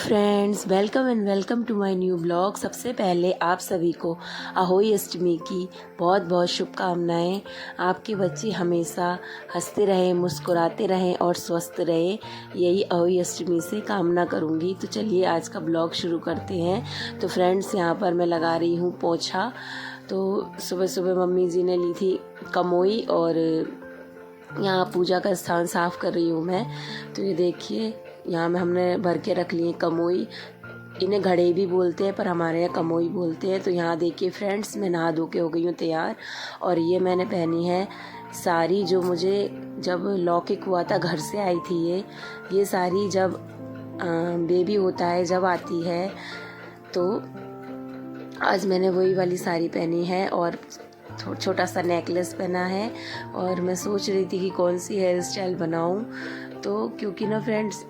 Friends, welcome and welcome to my new vlog. सबसे पहले आप सभी को अहोई अष्टमी की बहुत बहुत शुभकामनाएं। आपके बच्चे हमेशा हंसते रहें, मुस्कुराते रहें और स्वस्थ रहें, यही अहोई अष्टमी से कामना करूंगी। तो चलिए आज का ब्लॉग शुरू करते हैं। तो फ्रेंड्स, यहाँ पर मैं लगा रही हूँ पोछा। तो सुबह सुबह मम्मी जी ने ली थी कमोई और यहाँ पूजा का स्थान साफ़ कर रही हूँ मैं। तो ये देखिए, यहाँ में हमने भर के रख लिए कमोई। इन्हें घड़े भी बोलते हैं पर हमारे यहाँ कमोई बोलते हैं। तो यहाँ देखिए फ्रेंड्स, मैं नहा धो के हो गई हूँ तैयार। और ये मैंने पहनी है साड़ी जो मुझे जब लौकिक हुआ था घर से आई थी। ये साड़ी जब बेबी होता है जब आती है, तो आज मैंने वही वाली साड़ी पहनी है और छोटा सा नेकलेस पहना है। और मैं सोच रही थी कि कौन सी हेयर स्टाइल बनाऊं, तो क्योंकि ना फ्रेंड्स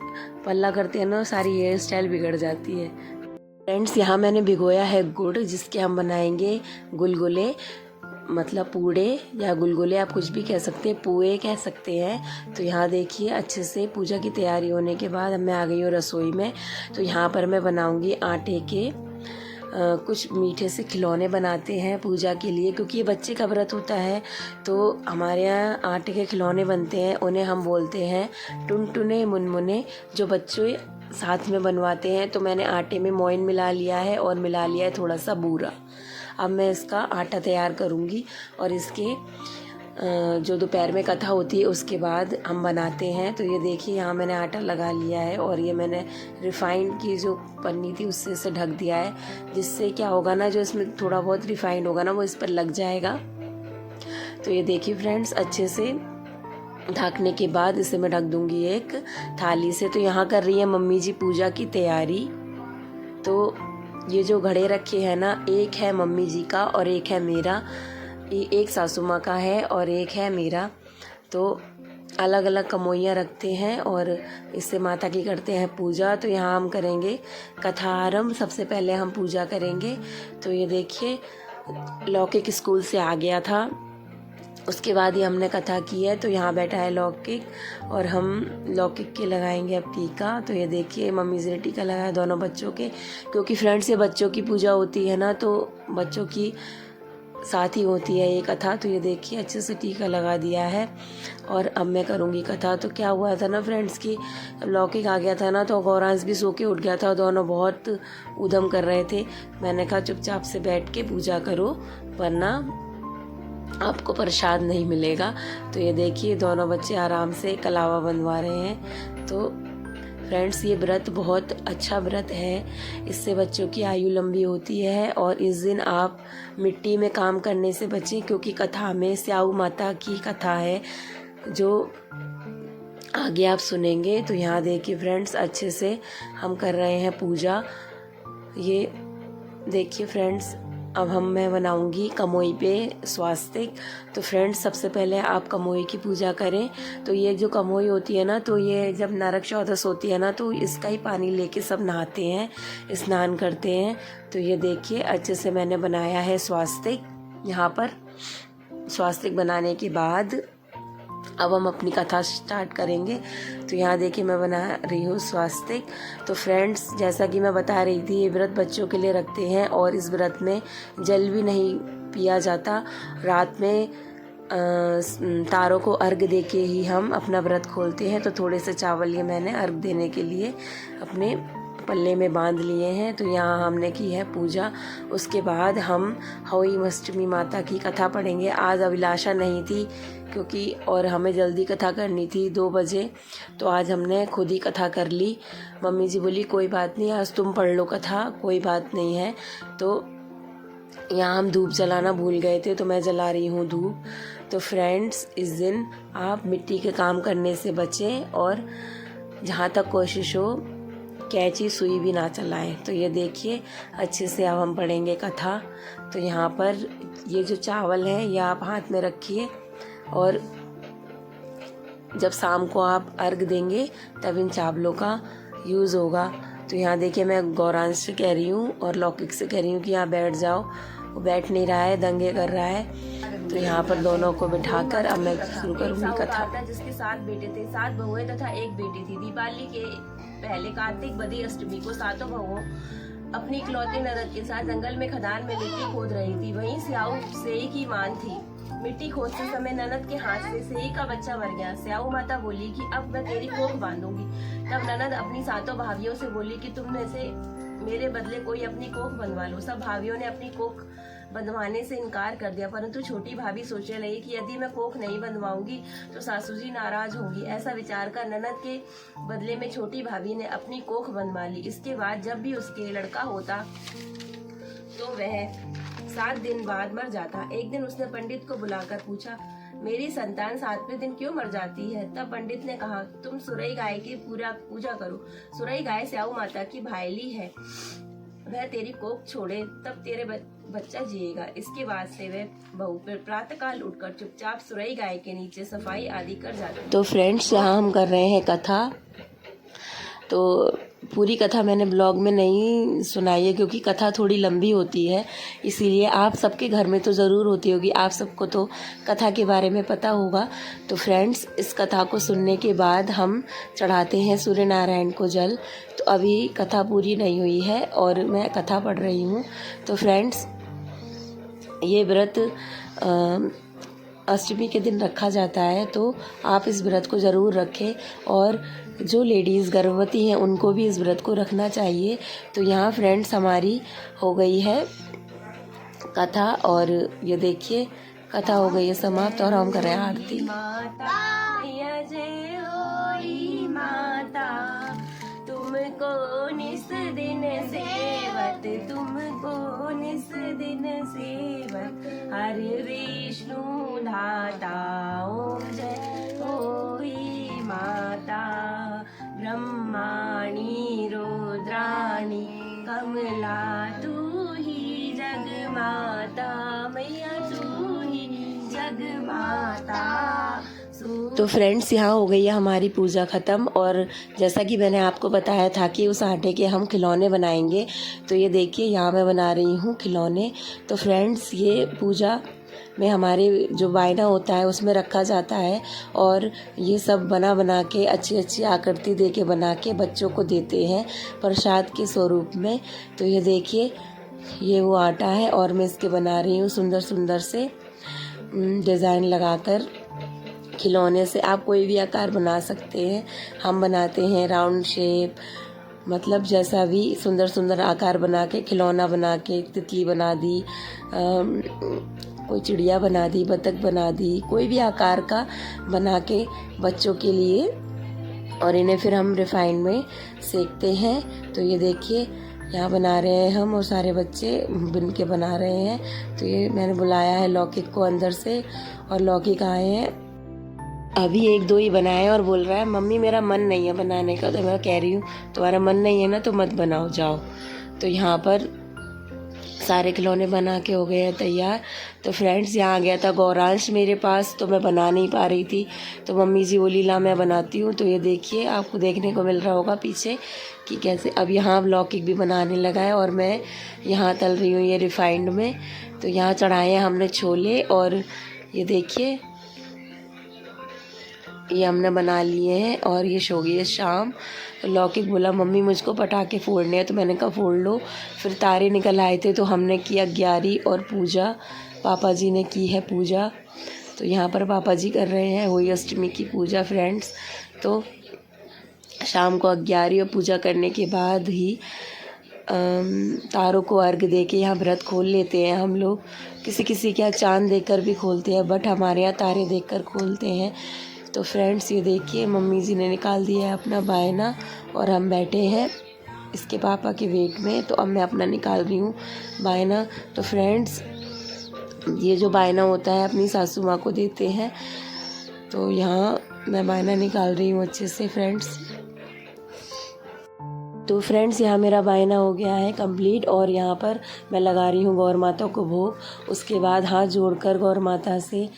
पल्ला करते हैं ना, सारी हेयर स्टाइल बिगड़ जाती है। फ्रेंड्स, यहाँ मैंने भिगोया है गुड़, जिसके हम बनाएंगे गुलगुले, मतलब पूड़े या गुलगुले आप कुछ भी कह सकते हैं, पुए कह सकते हैं। तो यहाँ देखिए, अच्छे से पूजा की तैयारी होने के बाद मैं आ गई हूँ रसोई में। तो यहाँ पर मैं बनाऊँगी आटे के कुछ मीठे से खिलौने बनाते हैं पूजा के लिए, क्योंकि ये बच्चे का व्रत होता है। तो हमारे यहाँ आटे के खिलौने बनते हैं, उन्हें हम बोलते हैं टुनटुने मुनमुने, जो बच्चे साथ में बनवाते हैं। तो मैंने आटे में मोइन मिला लिया है और मिला लिया है थोड़ा सा बूरा। अब मैं इसका आटा तैयार करूँगी और इसके जो दोपहर में कथा होती है उसके बाद हम बनाते हैं। तो ये देखिए, यहाँ मैंने आटा लगा लिया है और ये मैंने रिफ़ाइंड की जो पन्नी थी उससे इसे ढक दिया है, जिससे क्या होगा ना, जो इसमें थोड़ा बहुत रिफ़ाइंड होगा ना वो इस पर लग जाएगा। तो ये देखिए फ्रेंड्स, अच्छे से ढकने के बाद इसे मैं ढक दूँगी एक थाली से। तो यहाँ कर रही है मम्मी जी पूजा की तैयारी। तो ये जो घड़े रखे हैं ना, एक है मम्मी जी का और एक है मेरा, एक सासू माँ का है और एक है मेरा। तो अलग अलग कमोइयाँ रखते हैं और इससे माता की करते हैं पूजा। तो यहाँ हम करेंगे कथा आरंभ। सबसे पहले हम पूजा करेंगे। तो ये देखिए, लौकिक स्कूल से आ गया था, उसके बाद ही हमने कथा की है। तो यहाँ बैठा है लौकिक और हम लौकिक के लगाएंगे अब टीका। तो ये देखिए, मम्मी जी ने टीका लगाया दोनों बच्चों के, क्योंकि फ्रेंड्स ये बच्चों की पूजा होती है ना, तो बच्चों की साथ ही होती है ये कथा। तो ये देखिए, अच्छे से टीका लगा दिया है और अब मैं करूँगी कथा। तो क्या हुआ था ना फ्रेंड्स की, लौकिक आ गया था ना, तो गौरांश भी सो के उठ गया था। दोनों बहुत उधम कर रहे थे। मैंने कहा चुपचाप से बैठ के पूजा करो, वरना आपको प्रसाद नहीं मिलेगा। तो ये देखिए, दोनों बच्चे आराम से कलावा बनवा रहे हैं। तो फ्रेंड्स, ये व्रत बहुत अच्छा व्रत है, इससे बच्चों की आयु लंबी होती है। और इस दिन आप मिट्टी में काम करने से बचें, क्योंकि कथा में स्याऊ माता की कथा है जो आगे आप सुनेंगे। तो यहाँ देखिए फ्रेंड्स, अच्छे से हम कर रहे हैं पूजा। ये देखिए फ्रेंड्स, अब मैं बनाऊंगी कमोई पे स्वास्तिक। तो फ्रेंड्स, सबसे पहले आप कमोई की पूजा करें। तो ये जो कमोई होती है ना, तो ये जब नरक चौदस होती है ना, तो इसका ही पानी लेके सब नहाते हैं, स्नान करते हैं। तो ये देखिए, अच्छे से मैंने बनाया है स्वास्तिक। यहाँ पर स्वास्तिक बनाने के बाद अब हम अपनी कथा स्टार्ट करेंगे। तो यहाँ देखिए, मैं बना रही हूँ स्वास्तिक। तो फ्रेंड्स, जैसा कि मैं बता रही थी, ये व्रत बच्चों के लिए रखते हैं और इस व्रत में जल भी नहीं पिया जाता। रात में तारों को अर्घ दे के ही हम अपना व्रत खोलते हैं। तो थोड़े से चावल ये मैंने अर्घ देने के लिए अपने पल्ले में बांध लिए हैं। तो यहाँ हमने की है पूजा। उसके बाद हम अहोई अष्टमी माता की कथा पढ़ेंगे। आज अभिलाषा नहीं थी क्योंकि, और हमें जल्दी कथा करनी थी 2 बजे, तो आज हमने खुद ही कथा कर ली। मम्मी जी बोली कोई बात नहीं, आज तुम पढ़ लो कथा, कोई बात नहीं है। तो यहाँ हम धूप जलाना भूल गए थे, तो मैं जला रही हूँ धूप। तो फ्रेंड्स, इस दिन आप मिट्टी के काम करने से बचें और जहाँ तक कोशिश हो कैंची सुई भी ना चलाएं। तो ये देखिए, अच्छे से अब हम पढ़ेंगे कथा। तो यहाँ पर ये जो चावल है ये आप हाथ में रखिए और जब शाम को आप अर्घ देंगे तब इन चावलों का यूज़ होगा। तो यहाँ देखिए, मैं गौरांश से कह रही हूँ और लौकिक से कह रही हूँ कि यहाँ बैठ जाओ। वो बैठ नहीं रहा है, दंगे कर रहा है। तो यहाँ पर दोनों को बिठाकर अब मैं शुरू करूँगी कथा। जिसके 7 बेटे थे, 7 बहुएं तथा 1 बेटी थी। दीपावली के पहले कार्तिक बदी अष्टमी को सातों बहुओं अपनी इकलौती ननद के साथ जंगल में खदान में मिट्टी खोद रही थी। वहीं स्याऊ सेई की मान थी। मिट्टी खोदते समय ननद के हाथ से सेई का बच्चा मर गया। स्याऊ माता बोली कि अब मैं तेरी कोख बांधूंगी। तब ननद अपनी सातों भाभियों से बोली कि तुम में से मेरे बदले कोई अपनी कोख बनवा लो। सब भाभियों ने अपनी कोख बंधवाने से इनकार कर दिया, परंतु छोटी भाभी सोचने लगी कि यदि मैं कोख नहीं बंधवाऊंगी तो सासू जी नाराज होंगी। ऐसा विचार कर ननद के बदले में छोटी भाभी ने अपनी कोख बंधवा ली। इसके बाद जब भी उसके लड़का होता तो वह 7 दिन बाद मर जाता। एक दिन उसने पंडित को बुलाकर पूछा, मेरी संतान 7वें दिन क्यों मर जाती है? तब पंडित ने कहा, तुम सुरई गाय की पूजा करो। सुरई गाय स्याऊ माता की भाईली है, वह तेरी कोख छोड़े तब तेरे बच्चा जिएगा। इसके बाद से वह बहू प्रातःकाल उठकर चुपचाप सुरई गाय के नीचे सफाई आदि कर जाती। तो फ्रेंड्स, यहाँ हम कर रहे हैं कथा। तो पूरी कथा मैंने ब्लॉग में नहीं सुनाई है क्योंकि कथा थोड़ी लंबी होती है, इसीलिए आप सबके घर में तो ज़रूर होती होगी, आप सबको तो कथा के बारे में पता होगा। तो फ्रेंड्स, इस कथा को सुनने के बाद हम चढ़ाते हैं सूर्य नारायण को जल। तो अभी कथा पूरी नहीं हुई है और मैं कथा पढ़ रही हूँ। तो फ्रेंड्स, ये व्रत अष्टमी के दिन रखा जाता है, तो आप इस व्रत को ज़रूर रखें और जो लेडीज़ गर्भवती हैं उनको भी इस व्रत को रखना चाहिए। तो यहाँ फ्रेंड्स हमारी हो गई है कथा और ये देखिए कथा हो गई है समाप्त और हम कर रहे हैं आरती। माता जय होई माता, तुमको निस दिन सेवत, तुमको निस दिन सेवत, हरि विष्णु धाता, ओम जय होई माता। ब्रह्माणी रुद्राणी कमला, तू ही जग माता, मैया तू ही जग माता। तो फ्रेंड्स, यहाँ हो गई है हमारी पूजा ख़त्म और जैसा कि मैंने आपको बताया था कि उस आटे के हम खिलौने बनाएंगे, तो ये देखिए यहाँ मैं बना रही हूँ खिलौने। तो फ्रेंड्स, ये पूजा में हमारे जो वायना होता है उसमें रखा जाता है और ये सब बना के अच्छी अच्छी आकृति दे के बना के बच्चों को देते हैं प्रसाद के स्वरूप में। तो ये देखिए, ये वो आटा है और मैं इसके बना रही हूँ सुंदर सुंदर से डिज़ाइन लगाकर। खिलौने से आप कोई भी आकार बना सकते हैं। हम बनाते हैं राउंड शेप, मतलब जैसा भी सुंदर सुंदर आकार बना के, खिलौना बना के, तितली बना दी, कोई चिड़िया बना दी, बतख बना दी, कोई भी आकार का बना के बच्चों के लिए, और इन्हें फिर हम रिफाइन में सेकते हैं। तो ये देखिए यहाँ बना रहे हैं हम और सारे बच्चे बिन के बना रहे हैं। तो ये मैंने बुलाया है लौकिक को अंदर से और लौकिक आए हैं, अभी 1-2 ही बनाए और बोल रहा है मम्मी मेरा मन नहीं है बनाने का। तो मैं कह रही हूँ तुम्हारा मन नहीं है ना तो मत बनाओ, जाओ। तो यहाँ पर सारे खिलौने बना के हो गए हैं तैयार। तो फ्रेंड्स, यहाँ आ गया था गौरांश मेरे पास, तो मैं बना नहीं पा रही थी, तो मम्मी जी बोली ला मैं बनाती हूँ। तो ये देखिए आपको देखने को मिल रहा होगा पीछे कि कैसे अब यहाँ लौकिक भी बनाने लगा है और मैं यहाँ तल रही हूँ ये रिफाइंड में। तो यहाँ चढ़ाए हैं हमने छोले और ये देखिए ये हमने बना लिए हैं और ये सो गई है शाम। तो लौकिक बोला मम्मी मुझको पटाखे फोड़ने हैं, तो मैंने कहा फोड़ लो। फिर तारे निकल आए थे तो हमने किया ग्यारी और पूजा, पापा जी ने की है पूजा। तो यहाँ पर पापा जी कर रहे हैं होली अष्टमी की पूजा फ्रेंड्स। तो शाम को ग्यारी और पूजा करने के बाद ही तारों को अर्घ दे के यहाँ व्रत खोल लेते हैं हम लोग। किसी किसी के यहाँ चाँद देखकर भी खोलते हैं, बट हमारे यहाँ तारे देखकर खोलते हैं। तो फ्रेंड्स, ये देखिए मम्मी जी ने निकाल दिया है अपना बायना और हम बैठे हैं इसके पापा के वेट में। तो अब मैं अपना निकाल रही हूँ बायना। तो फ्रेंड्स, ये जो बायना होता है अपनी सासू माँ को देते हैं। तो यहाँ मैं बायना निकाल रही हूँ अच्छे से फ्रेंड्स। तो फ्रेंड्स, यहाँ मेरा बायना हो गया है कंप्लीट और यहाँ पर मैं लगा रही हूँ गौर माता को भोग। उसके बाद हाथ जोड़कर गौर माता से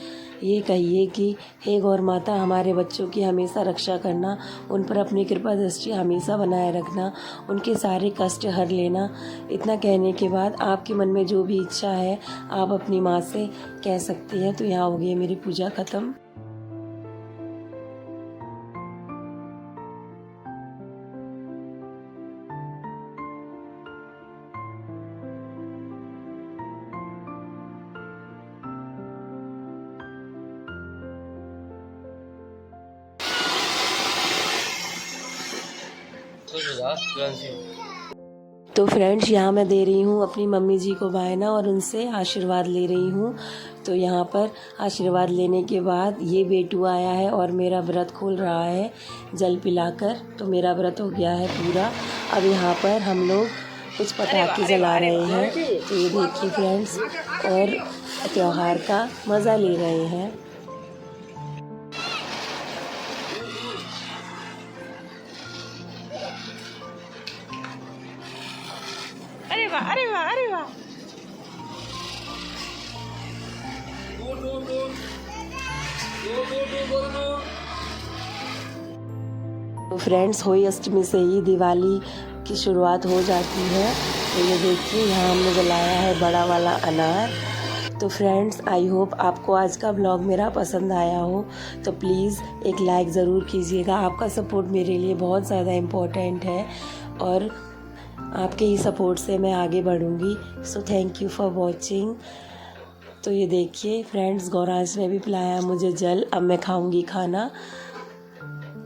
ये कहिए कि हे गौर माता, हमारे बच्चों की हमेशा रक्षा करना, उन पर अपनी कृपा दृष्टि हमेशा बनाए रखना, उनके सारे कष्ट हर लेना। इतना कहने के बाद आपके मन में जो भी इच्छा है आप अपनी माँ से कह सकते हैं। तो यहाँ हो गई मेरी पूजा ख़त्म। तो फ्रेंड्स यहाँ मैं दे रही हूँ अपनी मम्मी जी को बायना और उनसे आशीर्वाद ले रही हूँ। तो यहाँ पर आशीर्वाद लेने के बाद ये बेटू आया है और मेरा व्रत खोल रहा है जल पिलाकर। तो मेरा व्रत हो गया है पूरा। अब यहाँ पर हम लोग कुछ पटाखे जला रहे हैं। तो ये देखिए फ्रेंड्स, और त्योहार का मज़ा ले रहे हैं। अरे वाह, अरे वाह, अरे वाह। तो फ्रेंड्स, होली अष्टमी से ही दिवाली की शुरुआत हो जाती है। तो ये देखिए यहाँ हमने जलाया है बड़ा वाला अनार। तो फ्रेंड्स, आई होप आपको आज का ब्लॉग मेरा पसंद आया हो। तो प्लीज़ एक लाइक ज़रूर कीजिएगा। आपका सपोर्ट मेरे लिए बहुत ज़्यादा इम्पोर्टेंट है और आपके ही सपोर्ट से मैं आगे बढ़ूँगी। So thank you for watching. तो ये देखिए फ्रेंड्स, गौरांश ने भी पिलाया मुझे जल। अब मैं खाऊंगी खाना।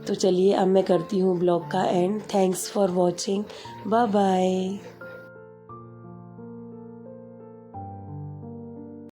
तो चलिए अब मैं करती हूँ ब्लॉग का end. Thanks for watching. Bye bye.